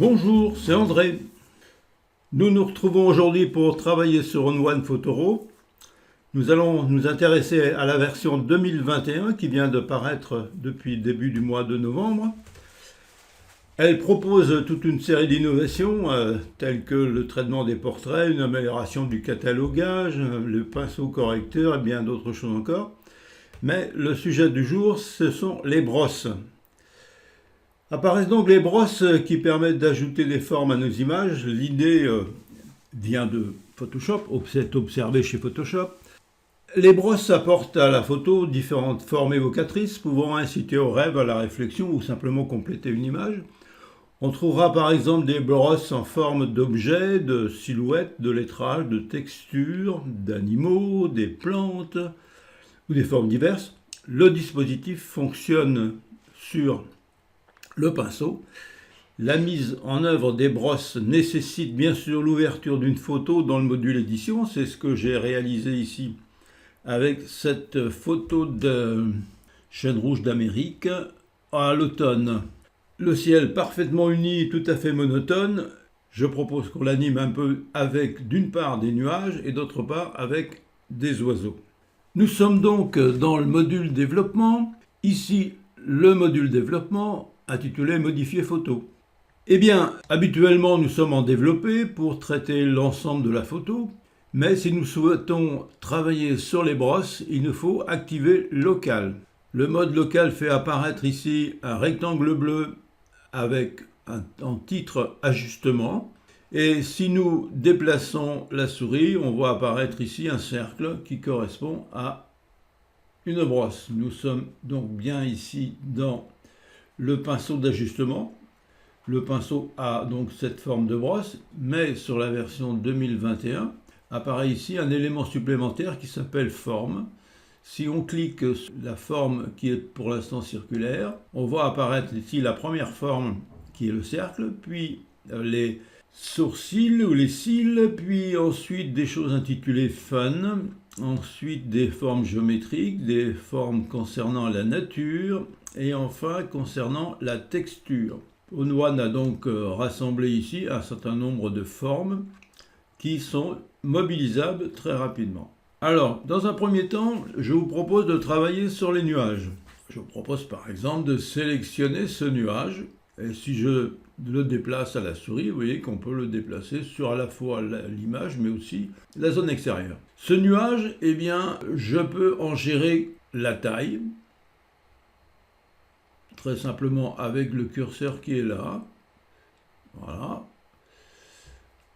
Bonjour, c'est André. Nous nous retrouvons aujourd'hui pour travailler sur OnOne Photoro. Nous allons nous intéresser à la version 2021 qui vient de paraître depuis le début du mois de novembre. Elle propose toute une série d'innovations telles que le traitement des portraits, une amélioration du catalogage, le pinceau correcteur et bien d'autres choses encore. Mais le sujet du jour, ce sont les brosses. Apparaissent donc les brosses qui permettent d'ajouter des formes à nos images. L'idée vient de Photoshop, c'est observé chez Photoshop. Les brosses apportent à la photo différentes formes évocatrices, pouvant inciter au rêve, à la réflexion ou simplement compléter une image. On trouvera par exemple des brosses en forme d'objets, de silhouettes, de lettrages, de textures, d'animaux, des plantes ou des formes diverses. Le dispositif fonctionne sur le pinceau. La mise en œuvre des brosses nécessite bien sûr l'ouverture d'une photo dans le module édition. C'est ce que j'ai réalisé ici avec cette photo de chêne rouge d'Amérique à l'automne. Le ciel parfaitement uni, tout à fait monotone. Je propose qu'on l'anime un peu avec d'une part des nuages et d'autre part avec des oiseaux. Nous sommes donc dans le module développement. Ici, le module développement intitulé Modifier photo. Eh bien, habituellement, nous sommes en développé pour traiter l'ensemble de la photo, mais si nous souhaitons travailler sur les brosses, il nous faut activer local. Le mode local fait apparaître ici un rectangle bleu avec en titre ajustement, et si nous déplaçons la souris, on voit apparaître ici un cercle qui correspond à une brosse. Nous sommes donc bien ici dans le pinceau d'ajustement. Le pinceau a donc cette forme de brosse, mais sur la version 2021, apparaît ici un élément supplémentaire qui s'appelle forme. Si on clique sur la forme qui est pour l'instant circulaire, on voit apparaître ici la première forme qui est le cercle, puis les sourcils ou les cils, puis ensuite des choses intitulées fun, ensuite des formes géométriques, des formes concernant la nature, et enfin concernant la texture. OnOne a donc rassemblé ici un certain nombre de formes qui sont mobilisables très rapidement. Alors, dans un premier temps, je vous propose de travailler sur les nuages. Je vous propose par exemple de sélectionner ce nuage, et si je le déplace à la souris, vous voyez qu'on peut le déplacer sur à la fois l'image, mais aussi la zone extérieure. Ce nuage, eh bien, je peux en gérer la taille, très simplement avec le curseur qui est là. Voilà.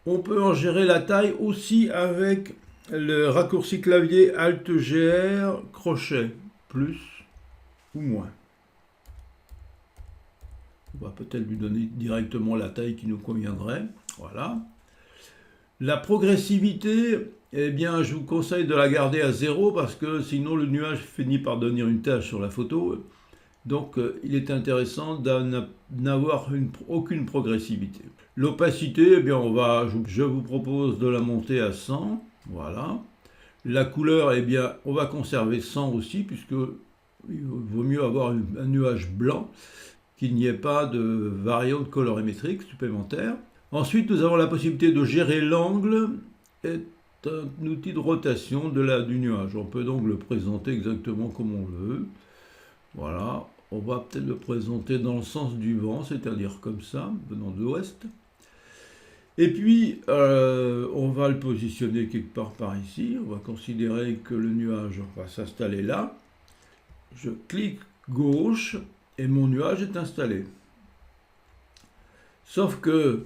On peut en gérer la taille aussi avec le raccourci clavier Alt-GR, crochet, plus ou moins. On va peut-être lui donner directement la taille qui nous conviendrait. Voilà. La progressivité, eh bien, je vous conseille de la garder à 0 parce que sinon le nuage finit par devenir une tache sur la photo. Donc, il est intéressant de n'avoir aucune progressivité. L'opacité, eh bien, je vous propose de la monter à 100. Voilà. La couleur, eh bien, on va conserver 100 aussi, puisque il vaut mieux avoir un nuage blanc, qu'il n'y ait pas de variante colorimétrique supplémentaire. Ensuite, nous avons la possibilité de gérer l'angle, est un outil de rotation du nuage. On peut donc le présenter exactement comme on veut. Voilà. On va peut-être le présenter dans le sens du vent, c'est-à-dire comme ça, venant de l'ouest. Et puis, on va le positionner quelque part par ici. On va considérer que le nuage va s'installer là. Je clique gauche et mon nuage est installé. Sauf que,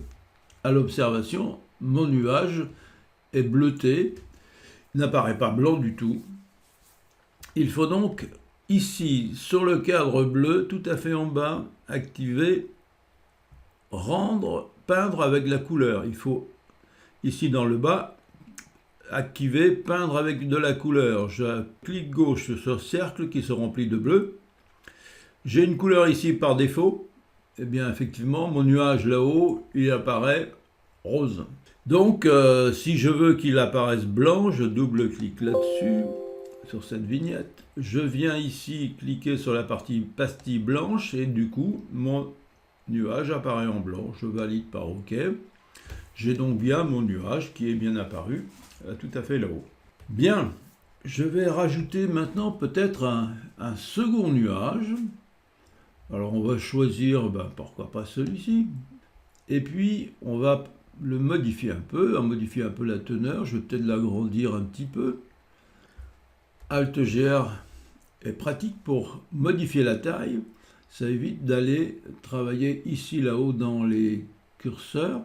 à l'observation, mon nuage est bleuté, n'apparaît pas blanc du tout. Il faut donc ici, sur le cadre bleu, tout à fait en bas, activer « Rendre, peindre avec la couleur ». Il faut, ici dans le bas, activer « Peindre avec de la couleur ». Je clique gauche sur ce cercle qui se remplit de bleu. J'ai une couleur ici par défaut. Eh bien, effectivement, mon nuage là-haut, il apparaît rose. Donc, si je veux qu'il apparaisse blanc, je double-clique là-dessus. Sur cette vignette, je viens ici cliquer sur la partie pastille blanche et du coup mon nuage apparaît en blanc. Je valide par OK. J'ai donc bien mon nuage qui est bien apparu tout à fait là-haut. Bien, je vais rajouter maintenant peut-être un second nuage. Alors on va choisir, pourquoi pas celui-ci. Et puis on va le modifier un peu, la teneur. Je vais peut-être l'agrandir un petit peu. Alt-GR est pratique pour modifier la taille. Ça évite d'aller travailler ici, là-haut dans les curseurs.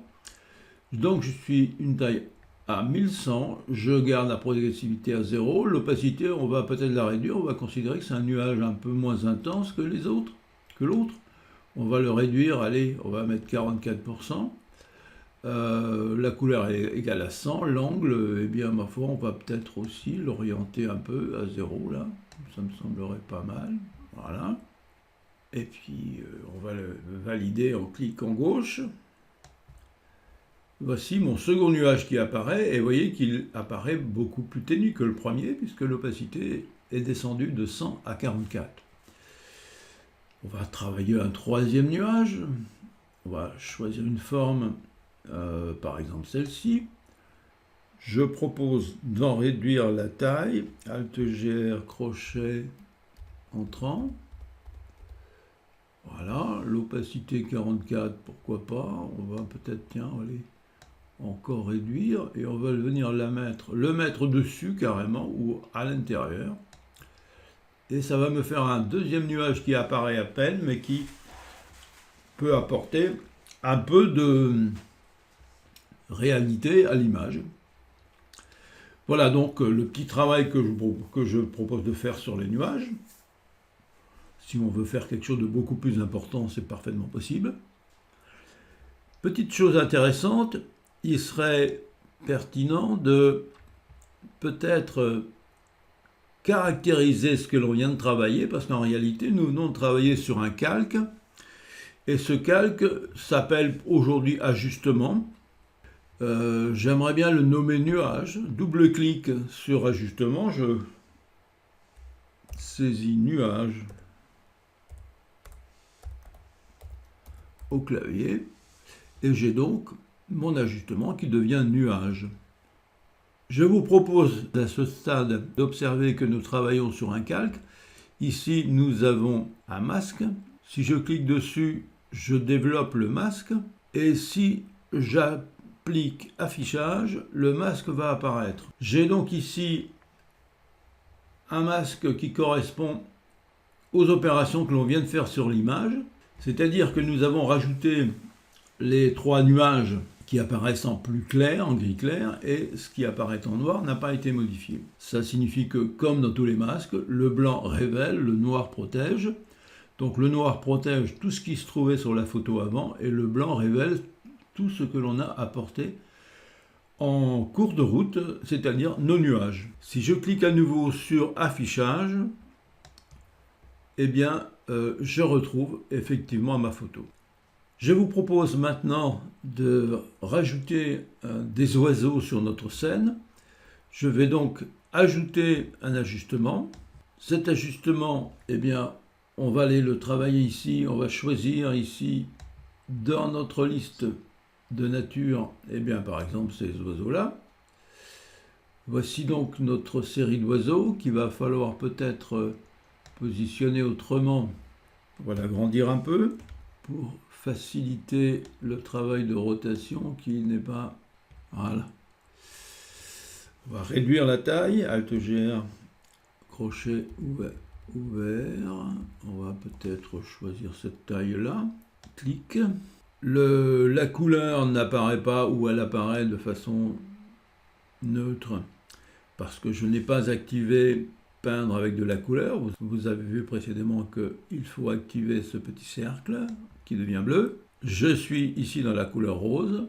Donc je suis une taille à 1100, je garde la progressivité à 0. L'opacité, on va peut-être la réduire, on va considérer que c'est un nuage un peu moins intense que l'autre. On va le réduire, allez, on va mettre 44%. La couleur est égale à 100, l'angle, eh bien ma foi, on va peut-être aussi l'orienter un peu à 0 là, ça me semblerait pas mal, voilà. Et puis on va le valider en cliquant gauche. Voici mon second nuage qui apparaît, et vous voyez qu'il apparaît beaucoup plus ténu que le premier, puisque l'opacité est descendue de 100 à 44. On va travailler un troisième nuage, on va choisir une forme, par exemple celle-ci. Je propose d'en réduire la taille, Alt-GR, crochet, entrant. Voilà, l'opacité 44, pourquoi pas, on va peut-être, tiens, allez, encore réduire, et on va venir le mettre dessus carrément, ou à l'intérieur. Et ça va me faire un deuxième nuage qui apparaît à peine, mais qui peut apporter un peu de réalité à l'image. Voilà donc le petit travail que je propose de faire sur les nuages. Si on veut faire quelque chose de beaucoup plus important, c'est parfaitement possible. Petite chose intéressante, il serait pertinent de peut-être caractériser ce que l'on vient de travailler, parce qu'en réalité, nous venons de travailler sur un calque, et ce calque s'appelle aujourd'hui ajustement. J'aimerais bien le nommer nuage. Double-clic sur ajustement, je saisis nuage au clavier, et j'ai donc mon ajustement qui devient nuage. Je vous propose à ce stade d'observer que nous travaillons sur un calque. Ici, nous avons un masque. Si je clique dessus, je développe le masque. Et si j'applique affichage, le masque va apparaître. J'ai donc ici un masque qui correspond aux opérations que l'on vient de faire sur l'image. C'est-à-dire que nous avons rajouté les trois nuages qui apparaissent en plus clair, en gris clair, et ce qui apparaît en noir n'a pas été modifié. Ça signifie que, comme dans tous les masques, le blanc révèle, le noir protège. Donc le noir protège tout ce qui se trouvait sur la photo avant, et le blanc révèle tout ce que l'on a apporté en cours de route, c'est-à-dire nos nuages. Si je clique à nouveau sur affichage, eh bien, je retrouve effectivement ma photo. Je vous propose maintenant de rajouter des oiseaux sur notre scène. Je vais donc ajouter un ajustement. Cet ajustement, eh bien, on va aller le travailler ici. On va choisir ici, dans notre liste de nature, eh bien, par exemple, ces oiseaux-là. Voici donc notre série d'oiseaux qu'il va falloir peut-être positionner autrement. On va l'agrandir un peu pour faciliter le travail de rotation qui n'est pas... Voilà. On va réduire la taille, Alt-GR, crochet ouvert. On va peut-être choisir cette taille-là. Clic. La couleur n'apparaît pas ou elle apparaît de façon neutre parce que je n'ai pas activé peindre avec de la couleur. Vous avez vu précédemment qu'il faut activer ce petit cercle qui devient bleu. Je suis ici dans la couleur rose.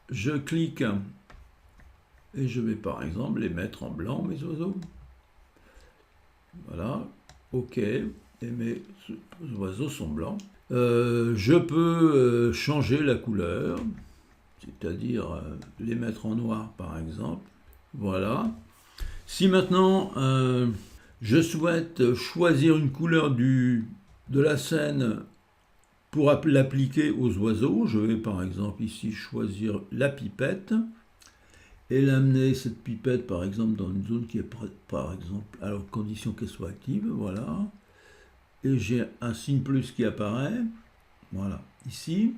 Je clique et je vais par exemple les mettre en blanc, mes oiseaux. Voilà, OK. Et mes oiseaux sont blancs. Je peux changer la couleur, c'est-à-dire les mettre en noir par exemple. Voilà. Si maintenant je souhaite choisir une couleur de la scène Pour l'appliquer aux oiseaux, je vais par exemple ici choisir la pipette et l'amener, cette pipette par exemple, dans une zone qui est par exemple, à condition qu'elle soit active, voilà. Et j'ai un signe plus qui apparaît, voilà, ici.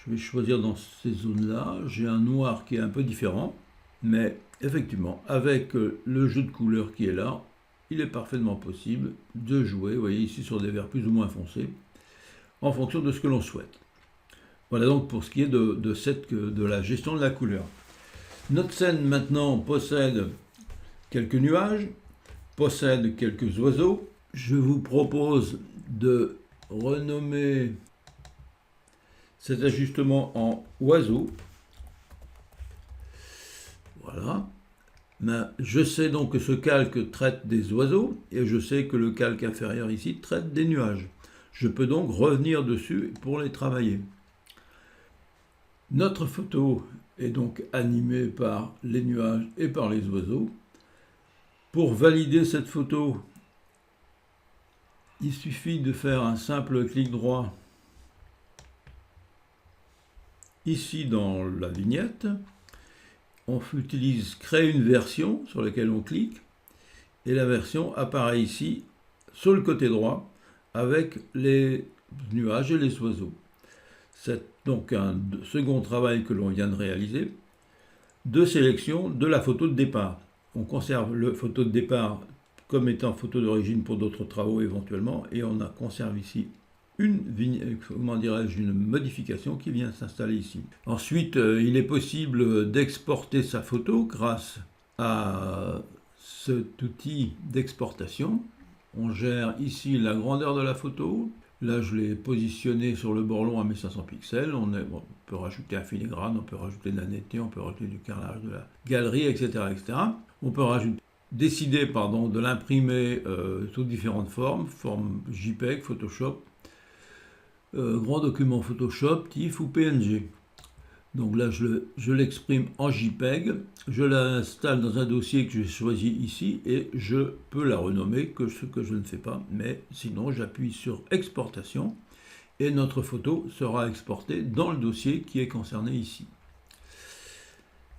Je vais choisir dans ces zones-là, j'ai un noir qui est un peu différent, mais effectivement, avec le jeu de couleurs qui est là, il est parfaitement possible de jouer, vous voyez ici sur des verts plus ou moins foncés, en fonction de ce que l'on souhaite. Voilà donc pour ce qui est de la gestion de la couleur. Notre scène maintenant possède quelques nuages, possède quelques oiseaux. Je vous propose de renommer cet ajustement en oiseau. Voilà. Je sais donc que ce calque traite des oiseaux et je sais que le calque inférieur ici traite des nuages. Je peux donc revenir dessus pour les travailler. Notre photo est donc animée par les nuages et par les oiseaux. Pour valider cette photo, il suffit de faire un simple clic droit ici dans la vignette. On utilise créer une version sur laquelle on clique et la version apparaît ici sur le côté droit avec les nuages et les oiseaux. C'est donc un second travail que l'on vient de réaliser de sélection de la photo de départ. On conserve la photo de départ comme étant photo d'origine pour d'autres travaux éventuellement et on conserve ici une modification qui vient s'installer ici. Ensuite, il est possible d'exporter sa photo grâce à cet outil d'exportation. On gère ici la grandeur de la photo. Là, je l'ai positionné sur le bord long à 1500 pixels. On peut rajouter un filigrane, on peut rajouter de la netteté, on peut rajouter du carrelage de la galerie, etc. etc. On peut décider de l'imprimer sous différentes formes JPEG, Photoshop, grand document Photoshop, TIFF ou PNG. Donc là, je l'exprime en JPEG, je l'installe dans un dossier que j'ai choisi ici et je peux la renommer, ce que je ne fais pas, mais sinon j'appuie sur exportation et notre photo sera exportée dans le dossier qui est concerné ici.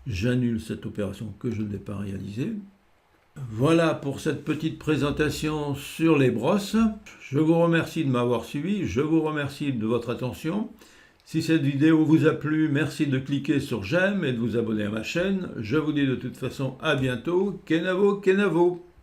J'annule cette opération que je n'ai pas réalisée. Voilà pour cette petite présentation sur les brosses. Je vous remercie de m'avoir suivi, je vous remercie de votre attention. Si cette vidéo vous a plu, merci de cliquer sur j'aime et de vous abonner à ma chaîne. Je vous dis de toute façon à bientôt. Kenavo, Kenavo.